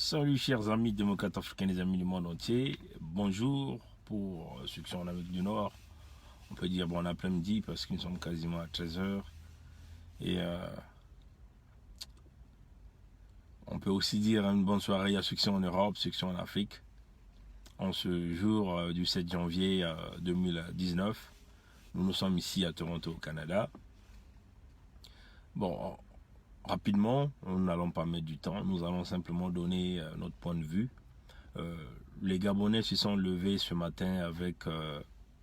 Salut chers amis démocrates africains, les amis du monde entier. Bonjour pour ceux qui sont en Amérique du Nord. On peut dire bon après-midi parce que nous sommes quasiment à 13h. Et on peut aussi dire une bonne soirée à ceux qui sont en Europe, ceux qui sont en Afrique. En ce jour du 7 janvier 2019, nous sommes ici à Toronto, au Canada. Bon, rapidement, nous n'allons pas mettre du temps, nous allons simplement donner notre point de vue. Les Gabonais se sont levés ce matin avec,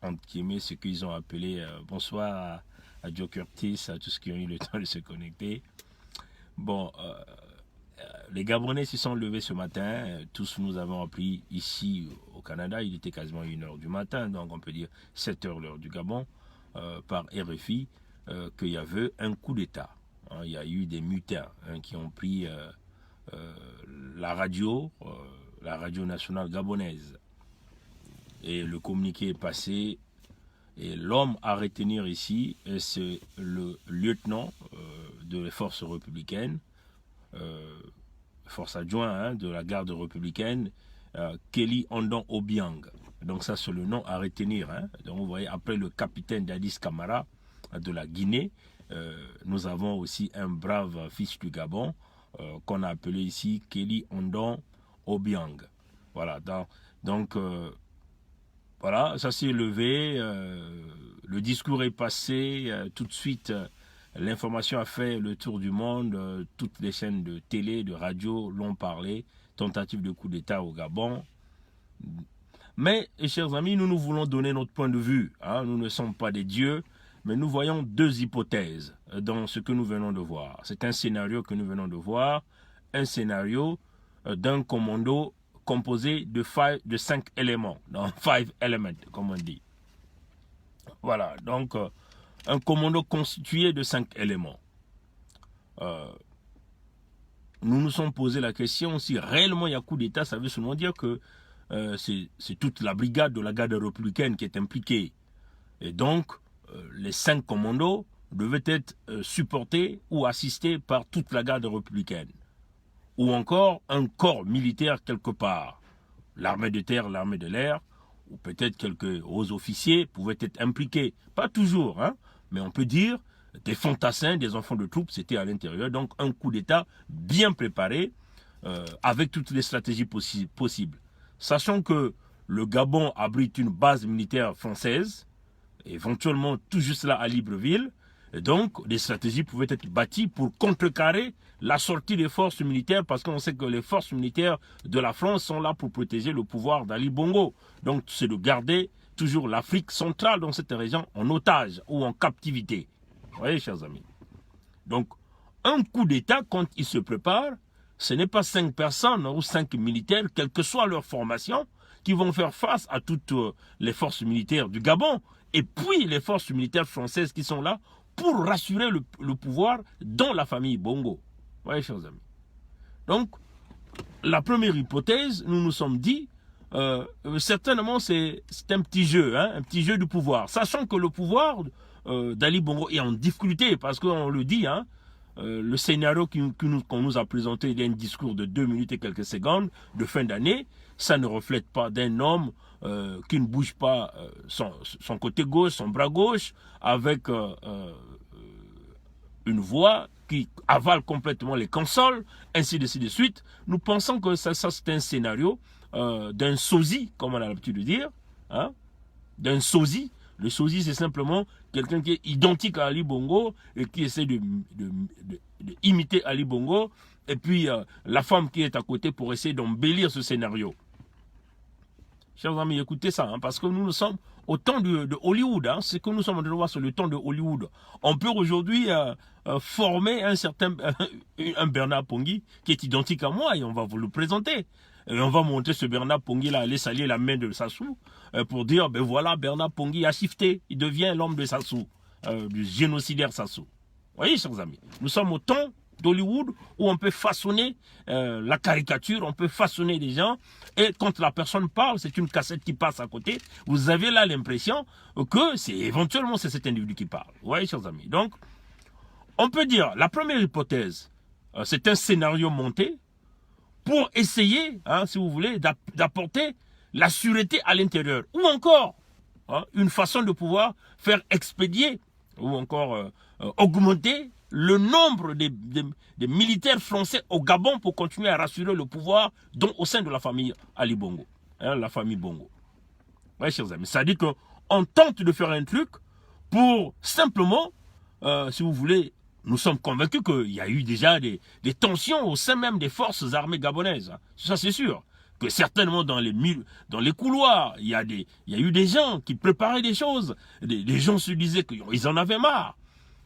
entre guillemets, ce qu'ils ont appelé bonsoir à Joe Curtis, à tous ceux qui ont eu le temps de se connecter. Bon, les Gabonais se sont levés ce matin, tous nous avons appris ici au Canada, il était quasiment 1h du matin, donc on peut dire 7h l'heure du Gabon, par RFI, qu'il y avait un coup d'État. Il y a eu des mutins qui ont pris la radio nationale gabonaise. Et le communiqué est passé. Et l'homme à retenir ici, c'est le lieutenant de les forces républicaines, force adjoint de la garde républicaine, Kelly Ondon Obiang. Donc ça, c'est le nom à retenir. Donc vous voyez, après le capitaine Dadis Camara de la Guinée, nous avons aussi un brave fils du Gabon qu'on a appelé ici Kelly Ondon Obiang. Voilà, donc voilà, ça s'est levé, le discours est passé, tout de suite l'information a fait le tour du monde, toutes les chaînes de télé, de radio l'ont parlé, tentative de coup d'État au Gabon. Mais, chers amis, nous voulons donner notre point de vue, nous ne sommes pas des dieux, mais nous voyons deux hypothèses dans ce que nous venons de voir. C'est un scénario que nous venons de voir, un scénario d'un commando composé de 5 éléments, donc 5 elements, comme on dit. Voilà, donc un commando constitué de 5 éléments. Nous nous sommes posé la question si réellement il y a coup d'État, ça veut seulement dire que c'est toute la brigade de la garde républicaine qui est impliquée. Et donc, les 5 commandos devaient être supportés ou assistés par toute la garde républicaine. Ou encore un corps militaire quelque part. L'armée de terre, l'armée de l'air, ou peut-être quelques hauts officiers pouvaient être impliqués. Pas toujours, mais on peut dire des fantassins, des enfants de troupes, c'était à l'intérieur. Donc un coup d'État bien préparé, avec toutes les stratégies possibles. Sachant que le Gabon abrite une base militaire française, éventuellement tout juste là à Libreville, et donc des stratégies pouvaient être bâties pour contrecarrer la sortie des forces militaires, parce qu'on sait que les forces militaires de la France sont là pour protéger le pouvoir d'Ali Bongo. Donc c'est de garder toujours l'Afrique centrale dans cette région en otage ou en captivité. Vous voyez, chers amis. Donc un coup d'État, quand il se prépare, ce n'est pas 5 personnes ou 5 militaires, quelle que soit leur formation, qui vont faire face à toutes les forces militaires du Gabon, et puis les forces militaires françaises qui sont là pour rassurer le pouvoir dans la famille Bongo. Vous voyez, chers amis. Donc, la première hypothèse, nous nous sommes dit, certainement c'est un petit jeu du pouvoir. Sachant que le pouvoir d'Ali Bongo est en difficulté, parce qu'on le dit, le scénario qu'on nous a présenté, il y a un discours de 2 minutes et quelques secondes de fin d'année, ça ne reflète pas d'un homme qui ne bouge pas son côté gauche, son bras gauche, avec une voix qui avale complètement les consoles, ainsi de suite. Nous pensons que ça c'est un scénario d'un sosie, comme on a l'habitude de dire, d'un sosie. Le sosie, c'est simplement quelqu'un qui est identique à Ali Bongo et qui essaie de imiter Ali Bongo, et puis la femme qui est à côté pour essayer d'embellir ce scénario. Chers amis, écoutez ça, parce que nous sommes au temps de Hollywood. Ce que nous sommes en train de voir sur le temps de Hollywood. On peut aujourd'hui former un Bernard Pongui qui est identique à moi, et on va vous le présenter. Et on va montrer ce Bernard Pongui là, aller salir la main de Sassou pour dire, ben voilà, Bernard Pongui a shifté, il devient l'homme de Sassou, du génocidaire Sassou. Vous voyez, chers amis, nous sommes au temps d'Hollywood où on peut façonner la caricature, on peut façonner des gens, et quand la personne parle, c'est une cassette qui passe à côté, vous avez là l'impression que éventuellement c'est cet individu qui parle. Vous voyez, chers amis. Donc, on peut dire, la première hypothèse, c'est un scénario monté pour essayer, hein, si vous voulez, d'apporter la sûreté à l'intérieur. Ou encore, hein, une façon de pouvoir faire expédier ou encore augmenter le nombre des militaires français au Gabon pour continuer à rassurer le pouvoir, dont au sein de la famille Ali Bongo, hein, la famille Bongo. Ouais, chers amis, ça dit qu'on tente de faire un truc pour simplement, si vous voulez, nous sommes convaincus qu'il y a eu déjà des tensions au sein même des forces armées gabonaises. Ça, c'est sûr. Que certainement dans les couloirs, il y a eu des gens qui préparaient des choses. Des gens se disaient qu'ils en avaient marre.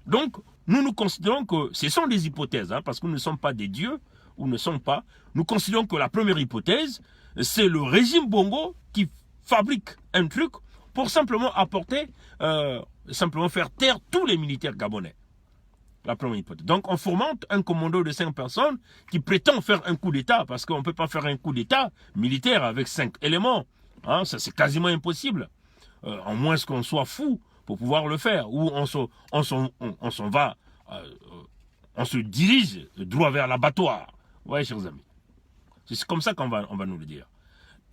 Donc, nous considérons que ce sont des hypothèses, hein, parce que nous ne sommes pas des dieux, ou ne sommes pas. Nous considérons que la première hypothèse, c'est le régime Bongo qui fabrique un truc pour simplement apporter, simplement faire taire tous les militaires gabonais. La première hypothèse. Donc, on fourmente un commando de 5 personnes qui prétend faire un coup d'État, parce qu'on ne peut pas faire un coup d'État militaire avec 5 éléments. Hein, ça, c'est quasiment impossible. En moins qu'on soit fou pour pouvoir le faire. Ou on se dirige droit vers l'abattoir. Vous voyez, chers amis. C'est comme ça qu'on va nous le dire.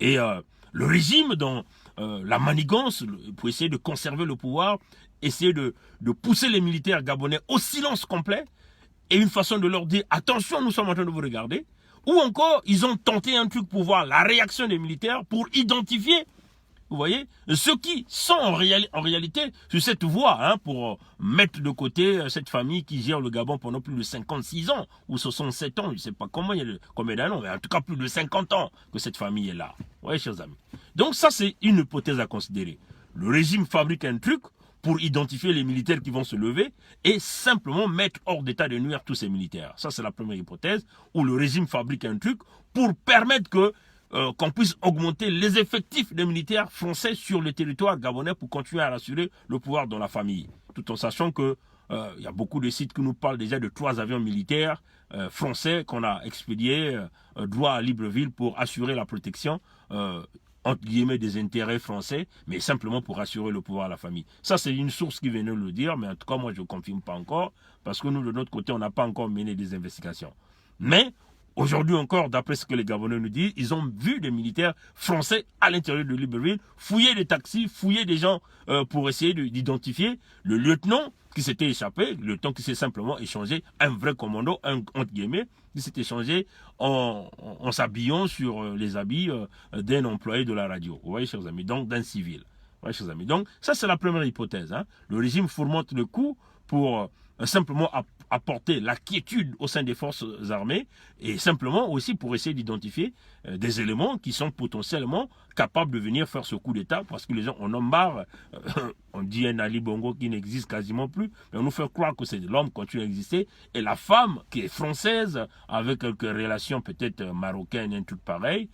Et le régime, dans la manigance, pour essayer de conserver le pouvoir, essayer de pousser les militaires gabonais au silence complet, et une façon de leur dire « Attention, nous sommes en train de vous regarder », ou encore, ils ont tenté un truc pour voir la réaction des militaires, pour identifier, vous voyez, ceux qui sont en réalité sur cette voie, hein, pour mettre de côté cette famille qui gère le Gabon pendant plus de 56 ans, ou 67 ans, je ne sais pas combien d'années, mais en tout cas plus de 50 ans que cette famille est là. Vous voyez, chers amis. Donc ça, c'est une hypothèse à considérer. Le régime fabrique un truc pour identifier les militaires qui vont se lever et simplement mettre hors d'état de nuire tous ces militaires. Ça, c'est la première hypothèse, où le régime fabrique un truc pour permettre qu'on puisse augmenter les effectifs des militaires français sur le territoire gabonais pour continuer à rassurer le pouvoir dans la famille. Tout en sachant que il y a beaucoup de sites qui nous parlent déjà de 3 avions militaires français qu'on a expédiés droit à Libreville pour assurer la protection entre guillemets des intérêts français, mais simplement pour assurer le pouvoir à la famille. Ça, c'est une source qui venait de le dire, mais en tout cas, moi, je ne confirme pas encore, parce que nous, de notre côté, on n'a pas encore mené des investigations. Mais, aujourd'hui encore, d'après ce que les Gabonais nous disent, ils ont vu des militaires français à l'intérieur de Libreville fouiller des taxis, fouiller des gens pour essayer d'identifier le lieutenant qui s'était échappé, le lieutenant qui s'est simplement échangé, un vrai commando, entre guillemets, qui s'est échangé en s'habillant sur les habits d'un employé de la radio. Vous voyez, chers amis, donc d'un civil. Vous voyez, chers amis. Donc, ça, c'est la première hypothèse. Hein. Le régime fourmente le coup pour simplement apporter la quiétude au sein des forces armées et simplement aussi pour essayer d'identifier des éléments qui sont potentiellement capables de venir faire ce coup d'État parce que les gens en ont marre. On dit un Ali Bongo qui n'existe quasiment plus, mais on nous fait croire que c'est l'homme qui continue à exister et la femme qui est française avec quelques relations peut-être marocaines et un truc pareil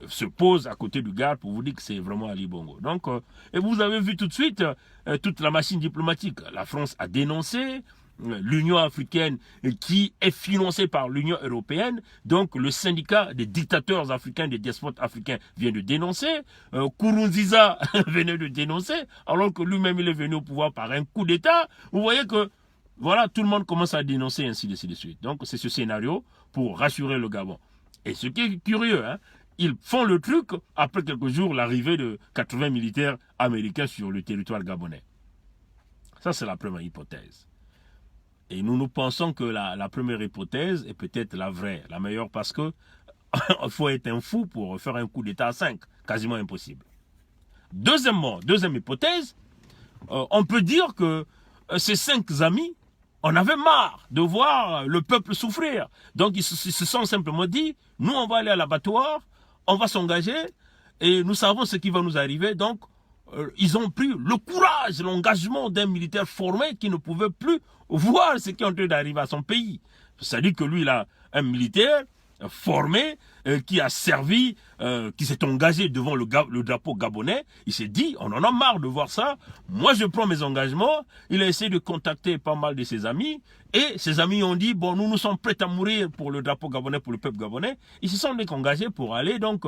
se pose à côté du gars pour vous dire que c'est vraiment Ali Bongo. Donc, et vous avez vu tout de suite toute la machine diplomatique. La France a dénoncé, l'Union africaine qui est financée par l'Union européenne, donc le syndicat des dictateurs africains, des despotes africains vient de dénoncer, Nkurunziza venait de dénoncer, alors que lui-même il est venu au pouvoir par un coup d'État. Vous voyez que voilà, tout le monde commence à dénoncer ainsi de suite. Donc c'est ce scénario pour rassurer le Gabon. Et ce qui est curieux, hein, ils font le truc après quelques jours l'arrivée de 80 militaires américains sur le territoire gabonais. Ça c'est la première hypothèse. Et nous pensons que la première hypothèse est peut-être la vraie, la meilleure, parce que il faut être un fou pour faire un coup d'État à 5, quasiment impossible. Deuxième hypothèse, on peut dire que ces 5 amis en avaient marre de voir le peuple souffrir. Donc ils se sont simplement dit, nous on va aller à l'abattoir, on va s'engager, et nous savons ce qui va nous arriver, donc ils ont pris le courage, l'engagement d'un militaire formé qui ne pouvait plus voir ce qui est en train d'arriver à son pays. C'est-à-dire que lui, il a un militaire formé, qui a servi, qui s'est engagé devant le drapeau gabonais. Il s'est dit, on en a marre de voir ça. Moi, je prends mes engagements. Il a essayé de contacter pas mal de ses amis. Et ses amis ont dit, bon, nous sommes prêts à mourir pour le drapeau gabonais, pour le peuple gabonais. Ils se sont donc engagés pour aller donc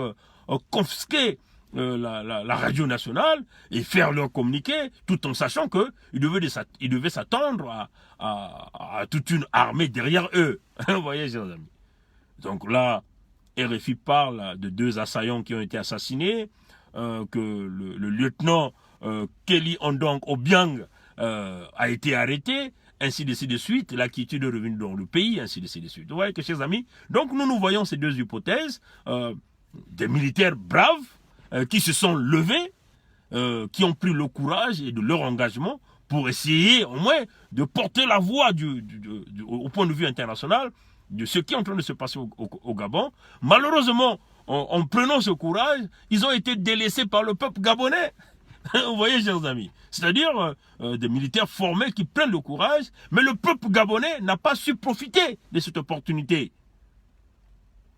confisquer la radio nationale et faire leur communiqué, tout en sachant qu'ils devaient s'attendre à toute une armée derrière eux. Vous voyez, chers amis. Donc là, RFI parle de 2 assaillants qui ont été assassinés, que le lieutenant Kelly Ondong Obiang a été arrêté, ainsi de suite, la quiétude est revenue dans le pays, ainsi de suite. Vous voyez que, chers amis, donc nous voyons ces 2 hypothèses, des militaires braves qui se sont levés, qui ont pris le courage et de leur engagement pour essayer au moins de porter la voix au point de vue international de ce qui est en train de se passer au Gabon. Malheureusement, en prenant ce courage, ils ont été délaissés par le peuple gabonais. Vous voyez, chers amis, c'est-à-dire des militaires formés qui prennent le courage, mais le peuple gabonais n'a pas su profiter de cette opportunité.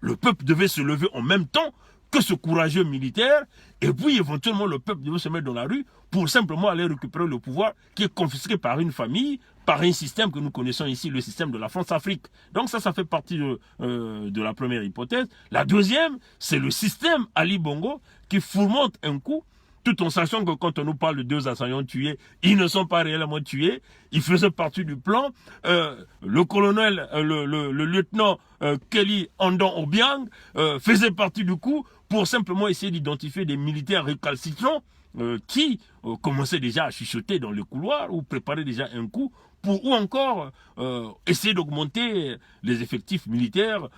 Le peuple devait se lever en même temps que ce courageux militaire, et puis éventuellement le peuple devait se mettre dans la rue pour simplement aller récupérer le pouvoir qui est confisqué par une famille, par un système que nous connaissons ici, le système de la France-Afrique. Donc ça fait partie de la première hypothèse. La deuxième, c'est le système Ali Bongo qui fourmente un coup, tout en sachant que quand on nous parle de 2 assaillants tués, ils ne sont pas réellement tués, ils faisaient partie du plan. Le colonel, le lieutenant Kelly Ondong Obiang faisait partie du coup pour simplement essayer d'identifier des militaires récalcitrants qui commençaient déjà à chuchoter dans le couloir ou préparaient déjà un coup ou encore essayer d'augmenter les effectifs militaires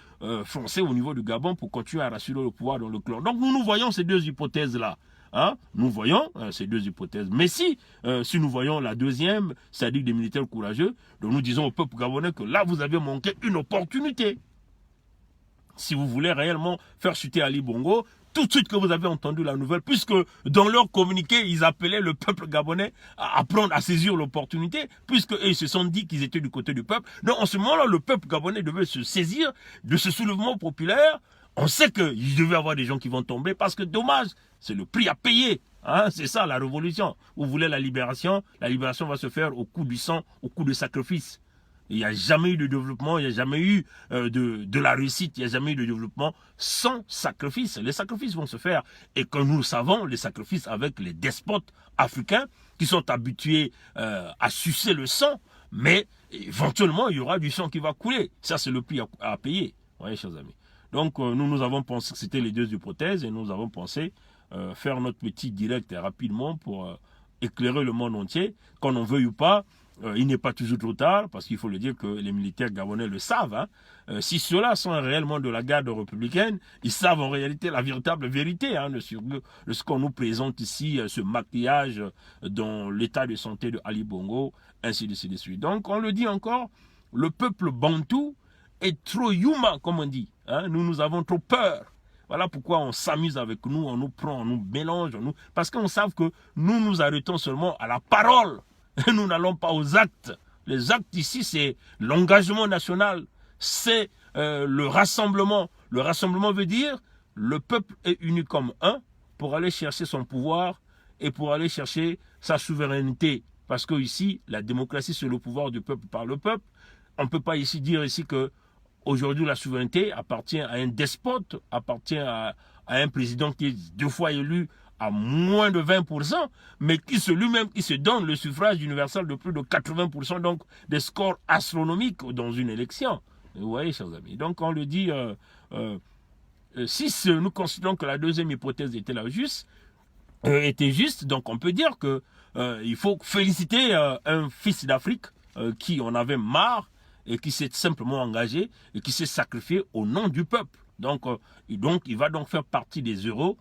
français au niveau du Gabon pour continuer à rassurer le pouvoir dans le clan. Donc nous voyons ces 2 hypothèses-là. Hein, nous voyons ces 2 hypothèses. Mais si nous voyons la deuxième, c'est-à-dire des militaires courageux, donc nous disons au peuple gabonais que là, vous avez manqué une opportunité. Si vous voulez réellement faire chuter Ali Bongo, tout de suite que vous avez entendu la nouvelle, puisque dans leur communiqué, ils appelaient le peuple gabonais à prendre, à saisir l'opportunité, puisque ils se sont dit qu'ils étaient du côté du peuple. Donc en ce moment-là, le peuple gabonais devait se saisir de ce soulèvement populaire. On sait qu'il devait y avoir des gens qui vont tomber parce que dommage, c'est le prix à payer. Hein, c'est ça la révolution. Vous voulez la libération va se faire au coup du sang, au coup de sacrifice. Il n'y a jamais eu de développement, il n'y a jamais eu de la réussite, il n'y a jamais eu de développement sans sacrifice. Les sacrifices vont se faire. Et comme nous le savons, les sacrifices avec les despotes africains qui sont habitués à sucer le sang, mais éventuellement il y aura du sang qui va couler. Ça c'est le prix à payer. Vous voyez, chers amis. Donc nous avons pensé que c'était les 2 hypothèses et nous avons pensé faire notre petit direct rapidement pour éclairer le monde entier. Qu'on en veuille ou pas, il n'est pas toujours trop tard, parce qu'il faut le dire que les militaires gabonais le savent. Hein. Si ceux-là sont réellement de la garde républicaine, ils savent en réalité la véritable vérité de ce qu'on nous présente ici, ce maquillage dans l'état de santé de Ali Bongo, ainsi de suite. Donc on le dit encore, le peuple bantou est trop humain, comme on dit. Hein. Nous avons trop peur. Voilà pourquoi on s'amuse avec nous, on nous prend, on nous mélange, parce qu'on sait que nous nous arrêtons seulement à la parole. Nous n'allons pas aux actes. Les actes ici, c'est l'engagement national, c'est le rassemblement. Le rassemblement veut dire le peuple est uni comme un pour aller chercher son pouvoir et pour aller chercher sa souveraineté. Parce que ici, la démocratie, c'est le pouvoir du peuple par le peuple. On ne peut pas ici dire ici que aujourd'hui la souveraineté appartient à un despote, appartient à un président qui est 2 fois élu à moins de 20%, mais qui lui-même qui se donne le suffrage universel de plus de 80%, donc des scores astronomiques dans une élection. Vous voyez, chers amis. Donc on le dit, si nous considérons que la deuxième hypothèse était juste, donc on peut dire que il faut féliciter un fils d'Afrique qui en avait marre et qui s'est simplement engagé et qui s'est sacrifié au nom du peuple. Donc, il va donc faire partie des héros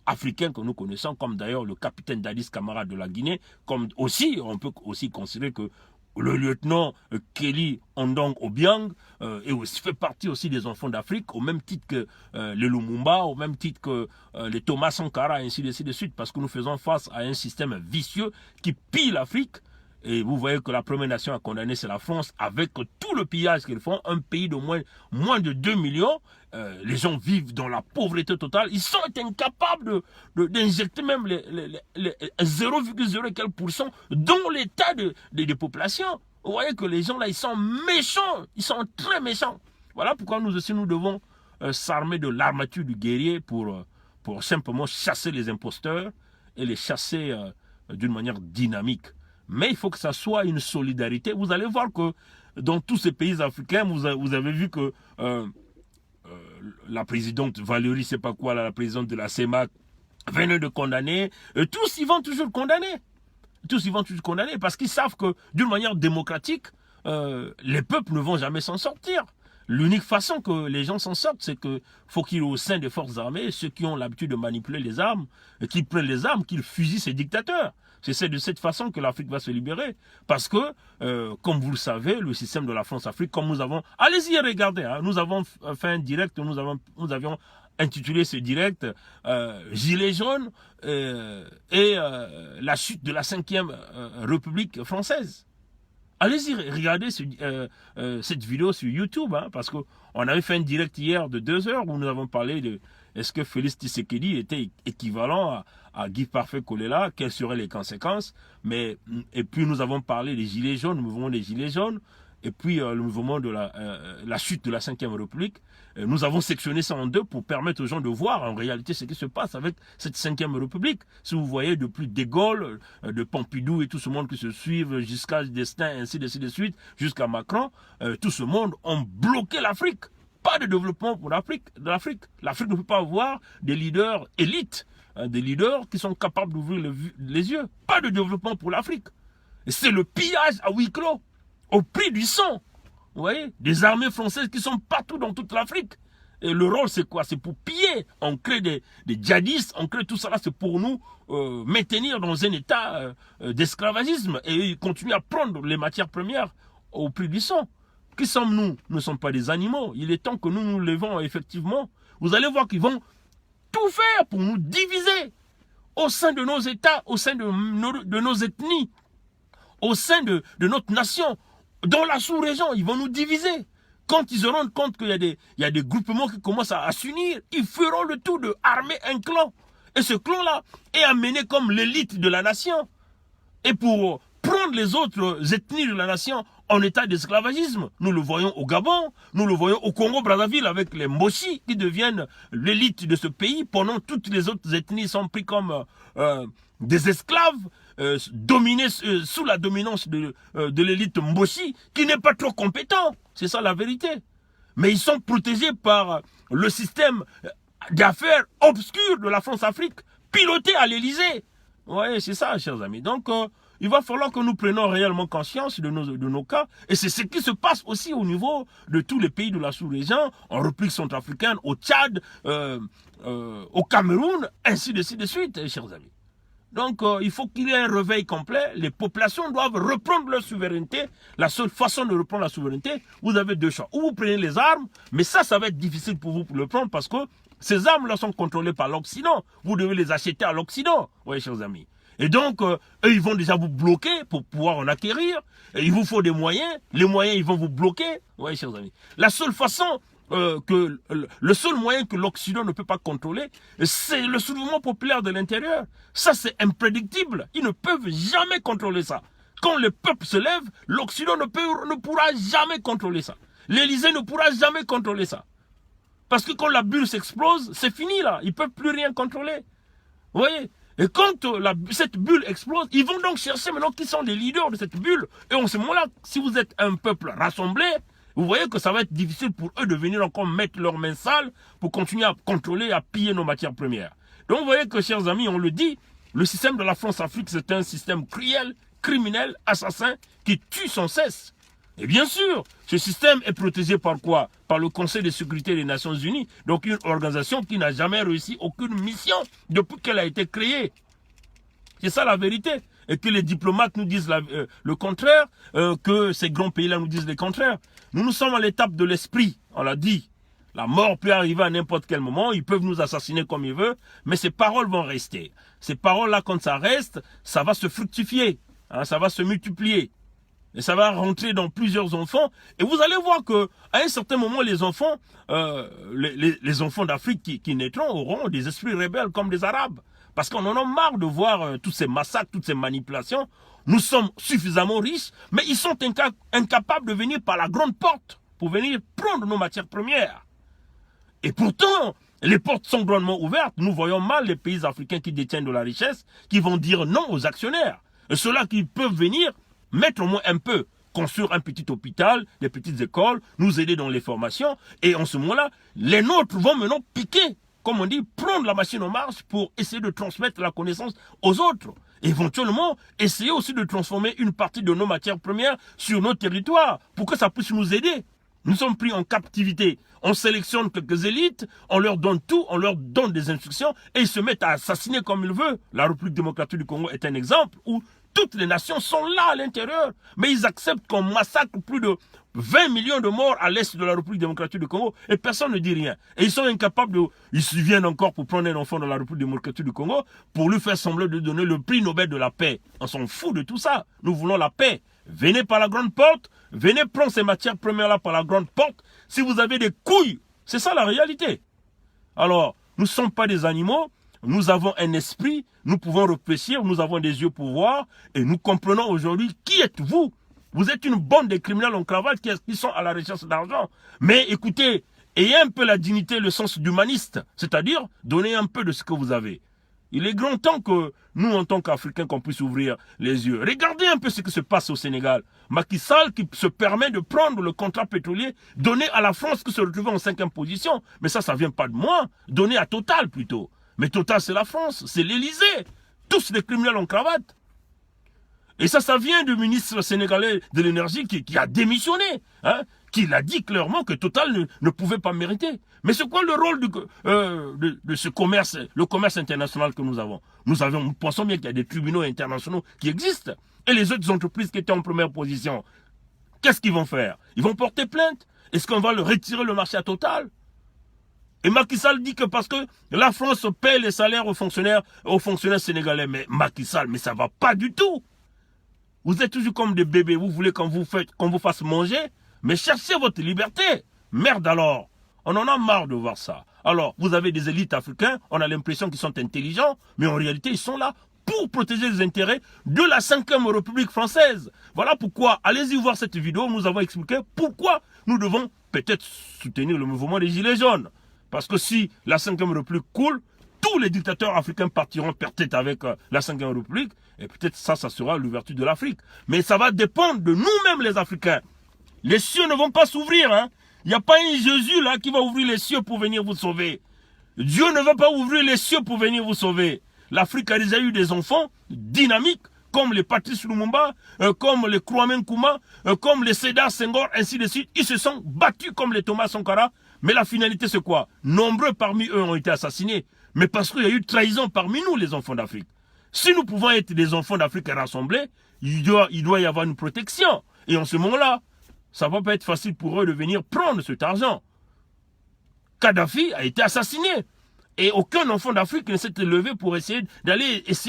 africains que nous connaissons, comme d'ailleurs le capitaine Dadis Camara de la Guinée, comme aussi, on peut aussi considérer que le lieutenant Kelly Ondong Obiang fait partie aussi des enfants d'Afrique, au même titre que les Lumumba, au même titre que les Thomas Sankara, ainsi de suite, parce que nous faisons face à un système vicieux qui pille l'Afrique. Et vous voyez que la première nation à condamner, c'est la France, avec tout le pillage qu'ils font. Un pays de moins de 2 millions. Les gens vivent dans la pauvreté totale. Ils sont incapables d'injecter même les 0,0 quelques % dans l'état des populations. Vous voyez que les gens là, ils sont méchants. Ils sont très méchants. Voilà pourquoi nous aussi, nous devons s'armer de l'armature du guerrier pour simplement chasser les imposteurs et les chasser d'une manière dynamique. Mais il faut que ça soit une solidarité. Vous allez voir que dans tous ces pays africains, vous avez vu que la présidente Valérie, c'est pas quoi, la présidente de la CEMAC, venait de condamner. Tous, ils vont toujours condamner. Tous, ils vont toujours condamner parce qu'ils savent que, d'une manière démocratique, les peuples ne vont jamais s'en sortir. L'unique façon que les gens s'en sortent, c'est que faut qu'il y ait au sein des forces armées ceux qui ont l'habitude de manipuler les armes, qui prennent les armes, qu'ils fusillent ces dictateurs. C'est de cette façon que l'Afrique va se libérer. Parce que, comme vous le savez, le système de la France-Afrique, comme nous avons... Allez-y et regardez, hein, nous avons fait un direct, nous avions intitulé ce direct Gilets jaunes et la chute de la 5e République française. Allez-y, regardez cette vidéo sur YouTube, hein, parce qu'on avait fait un direct hier de 2 heures où nous avons parlé de est-ce que Félix Tshisekedi était équivalent à Guy Parfait Kolela, quelles seraient les conséquences. Et puis nous avons parlé des Gilets jaunes, le mouvement des Gilets jaunes, et puis le mouvement de la chute de la 5e République. Nous avons sectionné ça en deux pour permettre aux gens de voir en réalité ce qui se passe avec cette 5e République. Si vous voyez depuis De Gaulle, de Pompidou et tout ce monde qui se suivent jusqu'à Destin, ainsi de suite, jusqu'à Macron, tout ce monde ont bloqué l'Afrique. Pas de développement pour l'Afrique. L'Afrique ne peut pas avoir des leaders élites, des leaders qui sont capables d'ouvrir les yeux. Pas de développement pour l'Afrique. C'est le pillage à huis clos, au prix du sang. Vous voyez, des armées françaises qui sont partout dans toute l'Afrique. Et le rôle, c'est quoi? C'est pour piller. On crée des djihadistes, on crée tout ça là, c'est pour nous maintenir dans un état d'esclavagisme et continuer à prendre les matières premières au prix du sang. Qui sommes-nous? Nous ne sommes pas des animaux. Il est temps que nous nous levons effectivement. Vous allez voir qu'ils vont tout faire pour nous diviser au sein de nos États, au sein de nos ethnies, au sein de notre nation. Dans la sous-région, ils vont nous diviser. Quand ils se rendent compte qu'il y a des groupements qui commencent à s'unir, ils feront le tout de armer un clan. Et ce clan-là est amené comme l'élite de la nation. Et pour prendre les autres ethnies de la nation en état d'esclavagisme. Nous le voyons au Gabon, nous le voyons au Congo-Brazzaville avec les Mboshi qui deviennent l'élite de ce pays pendant que toutes les autres ethnies sont pris comme des esclaves dominés sous la dominance de l'élite Mboshi qui n'est pas trop compétent. C'est ça la vérité. Mais ils sont protégés par le système d'affaires obscur de la France-Afrique piloté à l'Élysée. Oui, c'est ça, chers amis. Donc, il va falloir que nous prenions réellement conscience de nos cas. Et c'est ce qui se passe aussi au niveau de tous les pays de la sous-région, en République centrafricaine, au Tchad, au Cameroun, ainsi de suite, chers amis. Donc, il faut qu'il y ait un réveil complet. Les populations doivent reprendre leur souveraineté. La seule façon de reprendre la souveraineté, vous avez deux choix. Ou vous prenez les armes, mais ça va être difficile pour vous pour le prendre parce que ces armes-là sont contrôlées par l'Occident. Vous devez les acheter à l'Occident, oui, chers amis. Et donc, eux, ils vont déjà vous bloquer pour pouvoir en acquérir. Et il vous faut des moyens. Les moyens, ils vont vous bloquer. Oui, chers amis. La seule façon, le seul moyen que l'Occident ne peut pas contrôler, c'est le soulèvement populaire de l'intérieur. Ça, c'est imprédictible. Ils ne peuvent jamais contrôler ça. Quand le peuple se lève, l'Occident ne pourra jamais contrôler ça. L'Élysée ne pourra jamais contrôler ça. Parce que quand la bulle s'explose, c'est fini là. Ils ne peuvent plus rien contrôler. Vous voyez? Et quand cette bulle explose, ils vont donc chercher maintenant qui sont les leaders de cette bulle. Et en ce moment-là, si vous êtes un peuple rassemblé, vous voyez que ça va être difficile pour eux de venir encore mettre leurs mains sales pour continuer à contrôler, à piller nos matières premières. Donc vous voyez que, chers amis, on le dit, le système de la France-Afrique, c'est un système cruel, criminel, assassin, qui tue sans cesse. Et bien sûr, ce système est protégé par quoi? Par le Conseil de sécurité des Nations Unies. Donc une organisation qui n'a jamais réussi aucune mission depuis qu'elle a été créée. C'est ça la vérité. Et que les diplomates nous disent le contraire, que ces grands pays-là nous disent le contraire. Nous sommes à l'étape de l'esprit, on l'a dit. La mort peut arriver à n'importe quel moment, ils peuvent nous assassiner comme ils veulent, mais ces paroles vont rester. Ces paroles-là, quand ça reste, ça va se fructifier, hein, ça va se multiplier. Et ça va rentrer dans plusieurs enfants. Et vous allez voir que à un certain moment, les enfants, les enfants d'Afrique qui naîtront auront des esprits rebelles comme des Arabes. Parce qu'on en a marre de voir tous ces massacres, toutes ces manipulations. Nous sommes suffisamment riches, mais ils sont incapables de venir par la grande porte pour venir prendre nos matières premières. Et pourtant, les portes sont grandement ouvertes. Nous voyons mal les pays africains qui détiennent de la richesse, qui vont dire non aux actionnaires. Et ceux-là qui peuvent venir mettre au moins un peu construire un petit hôpital, des petites écoles, nous aider dans les formations. Et en ce moment-là, les nôtres vont maintenant piquer, comme on dit, prendre la machine en marche pour essayer de transmettre la connaissance aux autres. Éventuellement, essayer aussi de transformer une partie de nos matières premières sur nos territoires pour que ça puisse nous aider. Nous sommes pris en captivité. On sélectionne quelques élites, on leur donne tout, on leur donne des instructions et ils se mettent à assassiner comme ils veulent. La République démocratique du Congo est un exemple où toutes les nations sont là à l'intérieur, mais ils acceptent qu'on massacre plus de 20 millions de morts à l'est de la République démocratique du Congo et personne ne dit rien. Et ils sont incapables de... Ils se viennent encore pour prendre un enfant de la République démocratique du Congo pour lui faire sembler de donner le prix Nobel de la paix. On s'en fout de tout ça. Nous voulons la paix. Venez par la grande porte, venez prendre ces matières premières-là par la grande porte. Si vous avez des couilles, c'est ça la réalité. Alors, nous ne sommes pas des animaux. Nous avons un esprit, nous pouvons réfléchir, nous avons des yeux pour voir et nous comprenons aujourd'hui qui êtes-vous. Vous êtes une bande de criminels en cravate qui sont à la recherche d'argent. Mais écoutez, ayez un peu la dignité, le sens d'humaniste, c'est-à-dire donnez un peu de ce que vous avez. Il est grand temps que nous, en tant qu'Africains, qu'on puisse ouvrir les yeux. Regardez un peu ce qui se passe au Sénégal. Macky Sall qui se permet de prendre le contrat pétrolier, donner à la France qui se retrouve en 5e position. Mais ça vient pas de moi. Donner à Total plutôt. Mais Total, c'est la France, c'est l'Élysée. Tous des criminels en cravate. Et ça vient du ministre sénégalais de l'énergie qui a démissionné. Hein, qui l'a dit clairement que Total ne pouvait pas mériter. Mais c'est quoi le rôle de ce commerce, le commerce international que nous avons? Nous pensons bien qu'il y a des tribunaux internationaux qui existent. Et les autres entreprises qui étaient en première position, qu'est-ce qu'ils vont faire? Ils vont porter plainte? Est-ce qu'on va le retirer le marché à Total? Et Macky Sall dit que parce que la France paie les salaires aux fonctionnaires sénégalais. Mais Macky Sall, mais ça va pas du tout. Vous êtes toujours comme des bébés. Vous voulez qu'on vous fasse manger? Mais cherchez votre liberté. Merde alors. On en a marre de voir ça. Alors, vous avez des élites africains. On a l'impression qu'ils sont intelligents. Mais en réalité, ils sont là pour protéger les intérêts de la 5e République française. Voilà pourquoi, allez-y voir cette vidéo. Nous avons expliqué pourquoi nous devons peut-être soutenir le mouvement des Gilets jaunes. Parce que si la 5e République coule, tous les dictateurs africains partiront peut-être avec la 5e République. Et peut-être ça sera l'ouverture de l'Afrique. Mais ça va dépendre de nous-mêmes les Africains. Les cieux ne vont pas s'ouvrir. Hein. Il n'y a pas un Jésus là qui va ouvrir les cieux pour venir vous sauver. Dieu ne va pas ouvrir les cieux pour venir vous sauver. L'Afrique a déjà eu des enfants dynamiques, comme les Patrice Lumumba, comme les Kwame Nkrumah, comme les Sédar Senghor, ainsi de suite. Ils se sont battus comme les Thomas Sankara. Mais la finalité, c'est quoi? Nombreux parmi eux ont été assassinés. Mais parce qu'il y a eu trahison parmi nous, les enfants d'Afrique. Si nous pouvons être des enfants d'Afrique rassemblés, il doit y avoir une protection. Et en ce moment-là, ça ne va pas être facile pour eux de venir prendre cet argent. Kadhafi a été assassiné. Et aucun enfant d'Afrique ne s'est levé pour essayer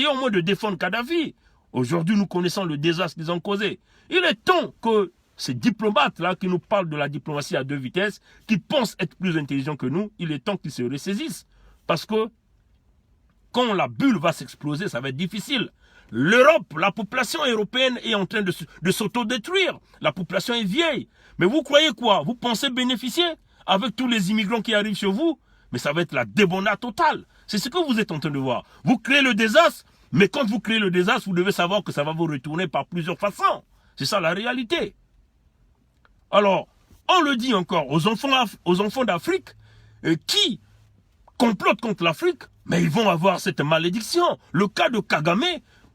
au moins de défendre Kadhafi. Aujourd'hui, nous connaissons le désastre qu'ils ont causé. Il est temps que ces diplomates-là qui nous parlent de la diplomatie à 2 vitesses, qui pensent être plus intelligents que nous, il est temps qu'ils se ressaisissent. Parce que quand la bulle va s'exploser, ça va être difficile. L'Europe, la population européenne est en train de s'autodétruire. La population est vieille. Mais vous croyez quoi? Vous pensez bénéficier avec tous les immigrants qui arrivent chez vous? Mais ça va être la débandade totale. C'est ce que vous êtes en train de voir. Vous créez le désastre, mais quand vous créez le désastre, vous devez savoir que ça va vous retourner par plusieurs façons. C'est ça la réalité. Alors, on le dit encore aux enfants d'Afrique qui complotent contre l'Afrique, mais ils vont avoir cette malédiction. Le cas de Kagame,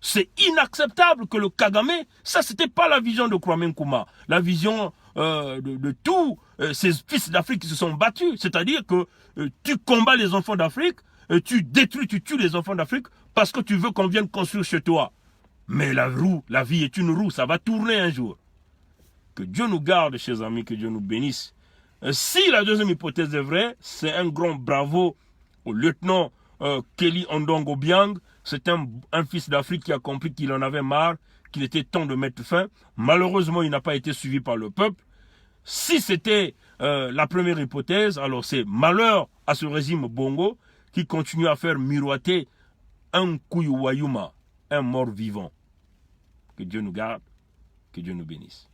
c'est inacceptable que le Kagame, ça c'était pas la vision de Kwame Nkrumah, la vision de tous ces fils d'Afrique qui se sont battus. C'est-à-dire que tu combats les enfants d'Afrique, tu détruis, tu tues les enfants d'Afrique parce que tu veux qu'on vienne construire chez toi. Mais la vie est une roue, ça va tourner un jour. Que Dieu nous garde, chers amis, que Dieu nous bénisse. Si la deuxième hypothèse est vraie, c'est un grand bravo au lieutenant Kelly Ondongo Obiang. C'est un fils d'Afrique qui a compris qu'il en avait marre, qu'il était temps de mettre fin. Malheureusement, il n'a pas été suivi par le peuple. Si c'était la première hypothèse, alors c'est malheur à ce régime Bongo qui continue à faire miroiter un Kouyu Wayuma, un mort vivant. Que Dieu nous garde, que Dieu nous bénisse.